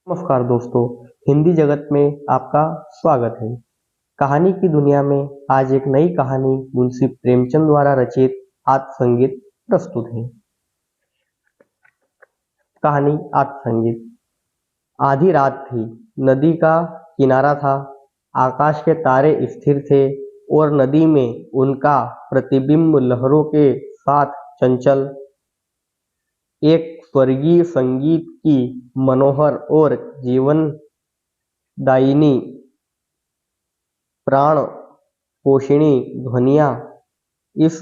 नमस्कार दोस्तों, हिंदी जगत में आपका स्वागत है। कहानी की दुनिया में आज एक नई कहानी मुंशी प्रेमचंद द्वारा रचित आत्मसंगीत प्रस्तुत है। कहानी आत्मसंगीत। आधी रात थी, नदी का किनारा था, आकाश के तारे स्थिर थे और नदी में उनका प्रतिबिंब लहरों के साथ चंचल। एक स्वर्गीय संगीत की मनोहर और जीवनदायिनी प्राण पोषिणी ध्वनियाँ इस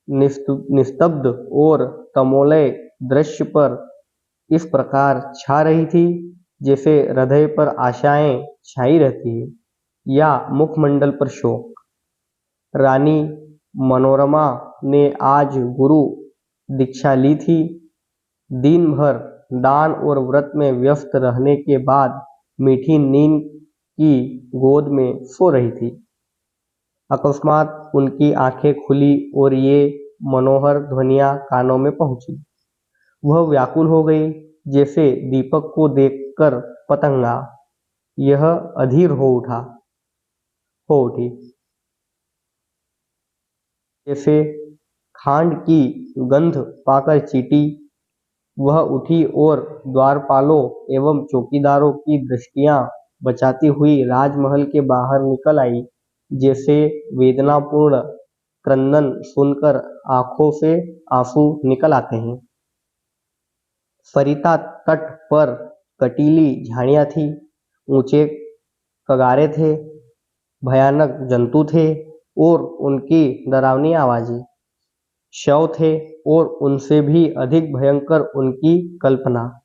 निस्तब्ध और तमोलय दृश्य पर इस प्रकार छा रही थी जैसे हृदय पर आशाएं छाई रहती है या मुखमंडल पर शोक। रानी मनोरमा ने आज गुरु दीक्षा ली थी। दिन भर दान और व्रत में व्यस्त रहने के बाद मीठी नींद की गोद में सो रही थी। अकस्मात उनकी आंखें खुली और ये मनोहर ध्वनियां कानों में पहुंची। वह व्याकुल हो गई, जैसे दीपक को देखकर पतंगा। यह अधीर हो उठी, जैसे खांड की गंध पाकर चींटी। वह उठी और द्वारपालों एवं चौकीदारों की दृष्टियां बचाती हुई राजमहल के बाहर निकल आई। जैसे वेदनापूर्ण क्रंदन सुनकर आंखों से आंसू निकल आते हैं। सरिता तट पर कटीली झाड़ियां थी, ऊंचे कगारे थे, भयानक जंतु थे और उनकी डरावनी आवाजें। शव थे और उनसे भी अधिक भयंकर उनकी कल्पना।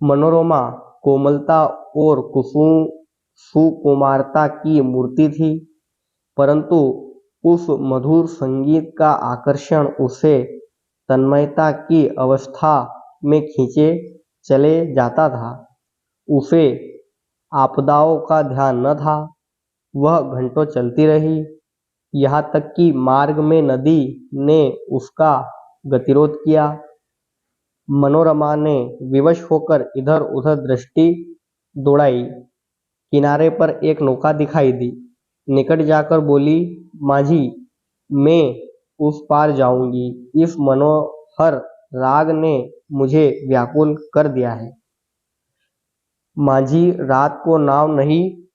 मनोरमा कोमलता और सुकुमारता की मूर्ति थी, परंतु उस मधुर संगीत का आकर्षण उसे तन्मयता की अवस्था में खींचे चले जाता था। उसे आपदाओं का ध्यान न था। वह घंटों चलती रही, यहाँ तक कि मार्ग में नदी ने उसका गतिरोध किया। मनोरमा ने विवश होकर इधर उधर दृष्टि दौड़ाई। किनारे पर एक नौका दिखाई दी। निकट जाकर बोली, माझी, मैं उस पार जाऊंगी। इस मनोहर राग ने मुझे व्याकुल कर दिया है। माझी रात को नाव नहीं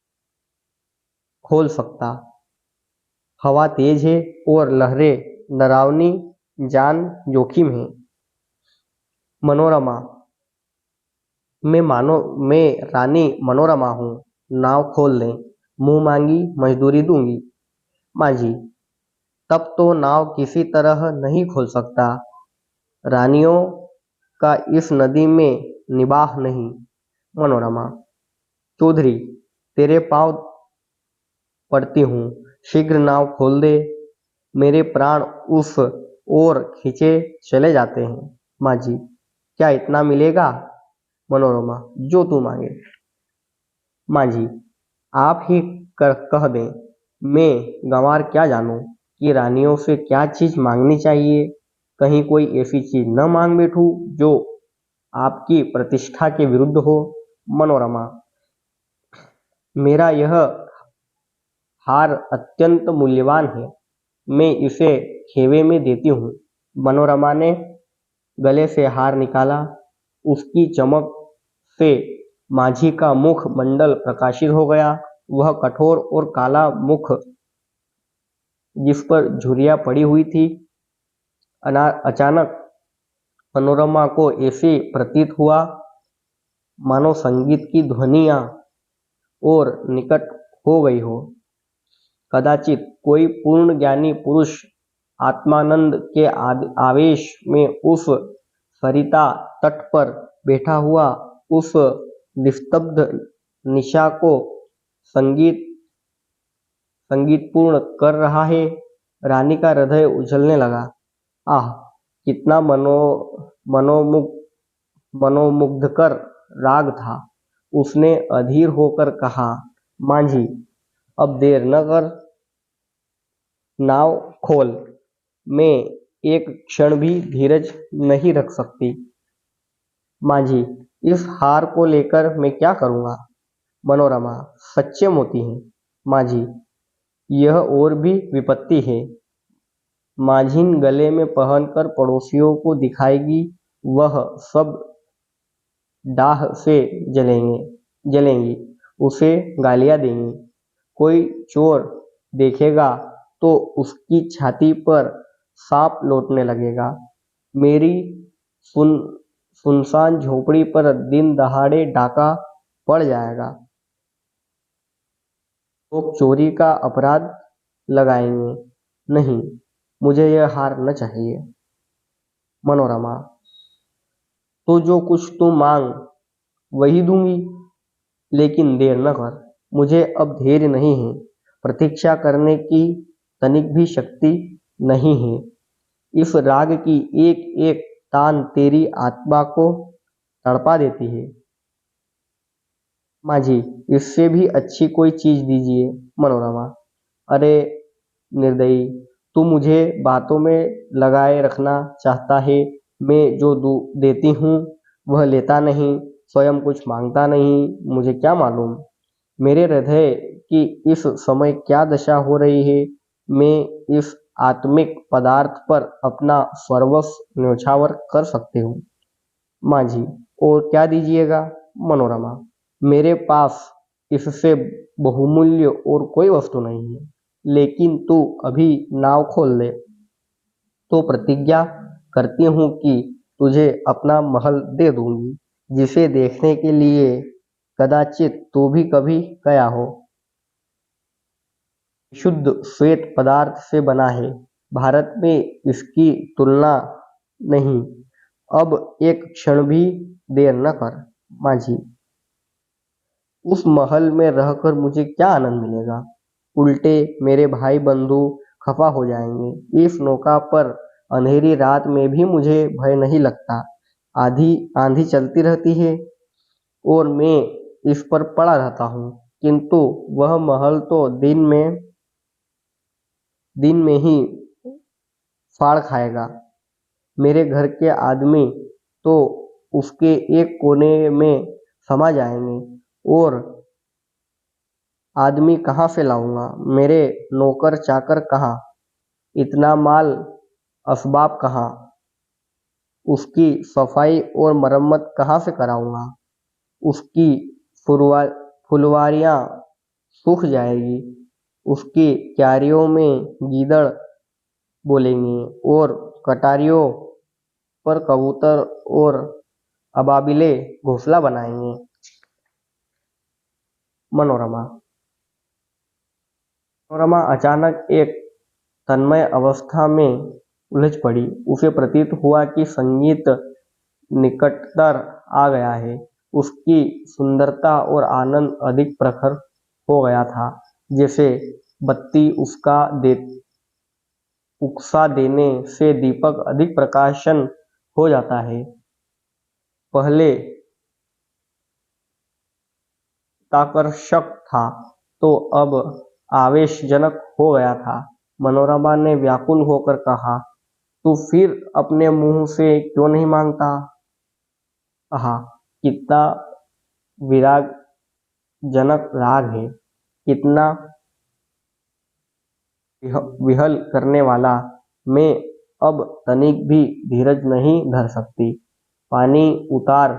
खोल सकता। हवा तेज है और लहरें डरावनी, जान जोखिम है। मनोरमा, मैं रानी मनोरमा हूँ, नाव खोल दें, मुंह मांगी मजदूरी दूंगी। माझी, तब तो नाव किसी तरह नहीं खोल सकता। रानियों का इस नदी में निबाह नहीं। मनोरमा, चौधरी, तेरे पांव पड़ती हूँ, शीघ्र नाव खोल दे। मेरे प्राण उस ओर खींचे चले जाते हैं। माझी, क्या इतना मिलेगा? मनोरमा, जो तू मांगे। माझी, आप ही कह दें, मैं गंवार क्या जानूं कि रानियों से क्या चीज मांगनी चाहिए। कहीं कोई ऐसी चीज न मांग बैठूं जो आपकी प्रतिष्ठा के विरुद्ध हो। मनोरमा, मेरा यह हार अत्यंत मूल्यवान है, मैं इसे खेवे में देती हूँ। मनोरमा ने गले से हार निकाला। उसकी चमक से माझी का मुख मंडल प्रकाशित हो गया। वह कठोर और काला मुख, जिस पर झुर्रियां पड़ी हुई थी, अचानक मनोरमा को ऐसे प्रतीत हुआ मानो संगीत की ध्वनियां और निकट हो गई हो। कदाचित कोई पूर्ण ज्ञानी पुरुष आत्मानंद के आवेश में उस सरिता तट पर बैठा हुआ उस निस्तब्ध निशा को संगीतपूर्ण कर रहा है। रानी का हृदय उछलने लगा। आह, कितना मनोमुग्धकर राग था। उसने अधीर होकर कहा, माझी, अब देर न कर, नाव खोल। मैं एक क्षण भी धीरज नहीं रख सकती। माझी, इस हार को लेकर मैं क्या करूँगा? मनोरमा, सच्चे मोती हैं। माझी, यह और भी विपत्ति है। माझिन गले में पहनकर पड़ोसियों को दिखाएगी, वह सब डाह से जलेंगी, उसे गालियाँ देंगी। कोई चोर देखेगा तो उसकी छाती पर सांप लौटने लगेगा। मेरी सुन सुनसान झोपड़ी पर दिन दहाड़े डाका पड़ जाएगा। लोग चोरी का अपराध लगाएंगे। नहीं, मुझे यह हार न चाहिए। मनोरमा, तो जो कुछ तू मांग वही दूंगी, लेकिन देर न कर। मुझे अब धैर्य नहीं है, प्रतीक्षा करने की तनिक भी शक्ति नहीं है। इस राग की एक एक तान तेरी आत्मा को तड़पा देती है। माझी, इससे भी अच्छी कोई चीज दीजिए। मनोरमा, अरे निर्दयी, तू मुझे बातों में लगाए रखना चाहता है। मैं जो देती हूँ वह लेता नहीं, स्वयं कुछ मांगता नहीं। मुझे क्या मालूम मेरे हृदय की इस समय क्या दशा हो रही है। मैं इस आत्मिक पदार्थ पर अपना सर्वस्व न्यौछावर कर सकती हूँ। माझी, और क्या दीजिएगा? मनोरमा, मेरे पास इससे बहुमूल्य और कोई वस्तु नहीं है, लेकिन तू अभी नाव खोल ले तो प्रतिज्ञा करती हूँ कि तुझे अपना महल दे दूंगी, जिसे देखने के लिए कदाचित तू भी कभी गया हो। शुद्ध श्वेत पदार्थ से बना है, भारत में इसकी तुलना नहीं। अब एक क्षण भी देर न कर। माझी, उस महल में रहकर मुझे क्या आनंद मिलेगा? उल्टे मेरे भाई बंधु खफा हो जाएंगे। इस नौका पर अंधेरी रात में भी मुझे भय नहीं लगता। आंधी चलती रहती है और मैं इस पर पड़ा रहता हूँ, किंतु वह महल तो दिन में ही फाड़ खाएगा। मेरे घर के आदमी तो उसके एक कोने में समा जाएंगे, और आदमी कहाँ से लाऊंगा? मेरे नौकर चाकर कहाँ? इतना माल असबाब कहाँ? उसकी सफाई और मरम्मत कहाँ से कराऊंगा? उसकी फुलवारियाँ सूख जाएगी, उसकी क्यारियों में गीदड़ बोलेंगे और कटारियों पर कबूतर और अबाबिले घोंसला बनाएंगे। मनोरमा, मनोरमा अचानक एक तन्मय अवस्था में उलझ पड़ी। उसे प्रतीत हुआ कि संगीत निकटतर आ गया है। उसकी सुंदरता और आनंद अधिक प्रखर हो गया था, जैसे बत्ती उकसा देने से दीपक अधिक प्रकाशन हो जाता है। पहले आकर्षक था तो अब आवेशजनक हो गया था। मनोरमा ने व्याकुल होकर कहा, तू फिर अपने मुंह से क्यों नहीं मांगता? आहा, कितना विरागजनक राग है, कितना विहल करने वाला। मैं अब तनिक भी धीरज नहीं धर सकती। पानी उतार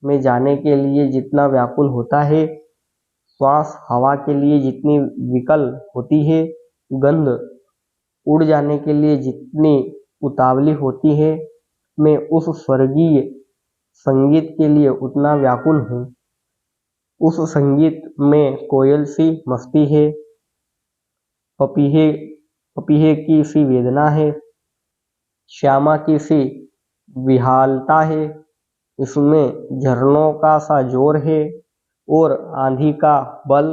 में जाने के लिए जितना व्याकुल होता है, श्वास हवा के लिए जितनी विकल होती है, गंध उड़ जाने के लिए जितनी उतावली होती है, मैं उस स्वर्गीय संगीत के लिए उतना व्याकुल हूँ। उस संगीत में कोयल सी मस्ती है, पपीहे पपीहे की सी वेदना है, श्यामा की सी विहालता है। इसमें झरनों का सा जोर है और आंधी का बल।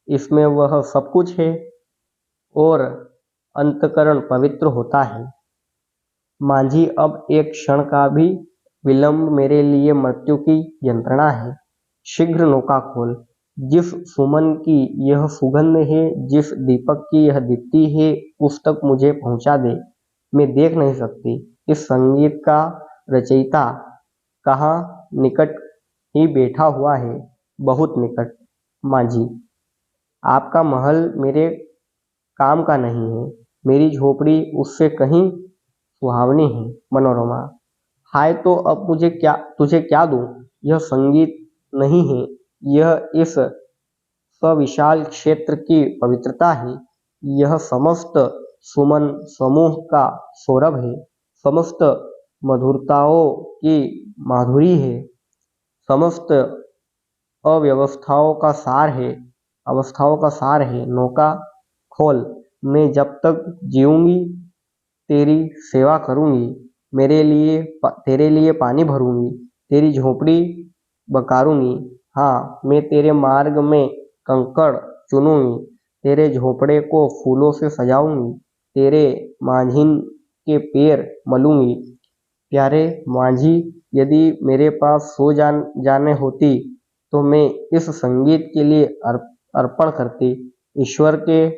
इसमें वह सब कुछ है और अंतकरण पवित्र होता है। माझी, अब एक क्षण का भी विलंब मेरे लिए मृत्यु की यंत्रणा है। शीघ्र नौका खोल। जिस सुमन की यह सुगंध है, जिस दीपक की यह दीप्ति है, उस तक मुझे पहुंचा दे। मैं देख नहीं सकती। इस संगीत का रचयिता कहाँ निकट ही बैठा हुआ है, बहुत निकट। माँ जी, आपका महल मेरे काम का नहीं है, मेरी झोपड़ी उससे कहीं सुहावनी है। मनोरमा, हाय तो अब तुझे क्या दूं? यह संगीत नहीं है, यह इस सविशाल क्षेत्र की पवित्रता है। यह समस्त सुमन समूह का सौरभ है, समस्त मधुरताओं की माधुरी है, समस्त अवस्थाओं का सार है। नौका खोल, मैं जब तक जीऊंगी तेरी सेवा करूंगी, तेरे लिए पानी भरूंगी, तेरी झोपड़ी बकारूंगी। हाँ, मैं तेरे मार्ग में कंकड़ चुनूंगी, तेरे झोपड़े को फूलों से सजाऊंगी, तेरे मांझिन के पैर मलूंगी। प्यारे मांझी, यदि मेरे पास जाने होती तो मैं इस संगीत के लिए अर्पण करती। ईश्वर के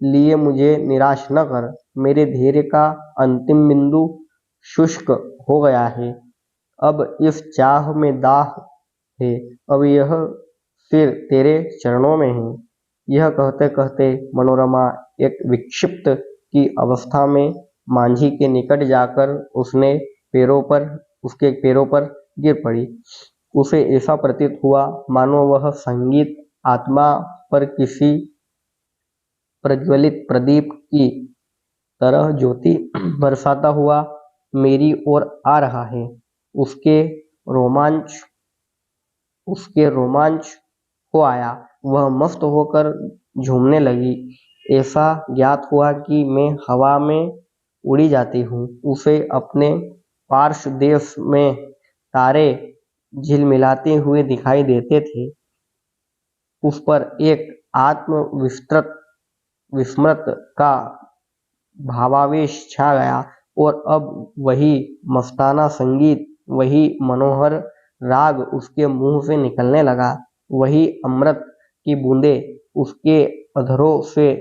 लिए मुझे निराश न कर, मेरे धैर्य का अंतिम बिंदु शुष्क हो गया है। अब इस चाह में दाह है, अब यह सिर तेरे चरणों में है। यह कहते कहते मनोरमा एक विक्षिप्त की अवस्था में मांझी के निकट जाकर उसके पैरों पर गिर पड़ी। उसे ऐसा प्रतीत हुआ मानो वह संगीत आत्मा पर किसी प्रज्वलित प्रदीप की तरह ज्योति बरसाता हुआ मेरी ओर आ रहा है। उसके रोमांच उसके रोमांच को आया, वह मस्त होकर झूमने लगी। ऐसा ज्ञात हुआ कि मैं हवा में उड़ी जाती हूँ। उसे अपने पार्श्व देश में तारे झिलमिलाते हुए दिखाई देते थे। उस पर एक विस्मृत का भावावेश छा गया और अब वही मस्ताना संगीत, वही मनोहर राग उसके मुंह से निकलने लगा, वही अमृत की बूंदें उसके अधरों से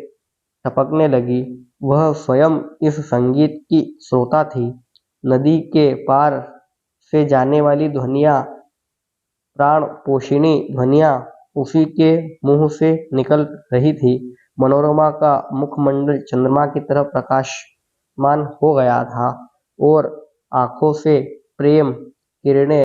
टपकने लगी। वह स्वयं इस संगीत की श्रोता थी। नदी के पार से जाने वाली ध्वनियाँ, प्राण पोषिणी ध्वनियाँ उसी के मुंह से निकल रही थी। मनोरमा का मुखमंडल चंद्रमा की तरह प्रकाशमान हो गया था और आंखों से प्रेम किरणें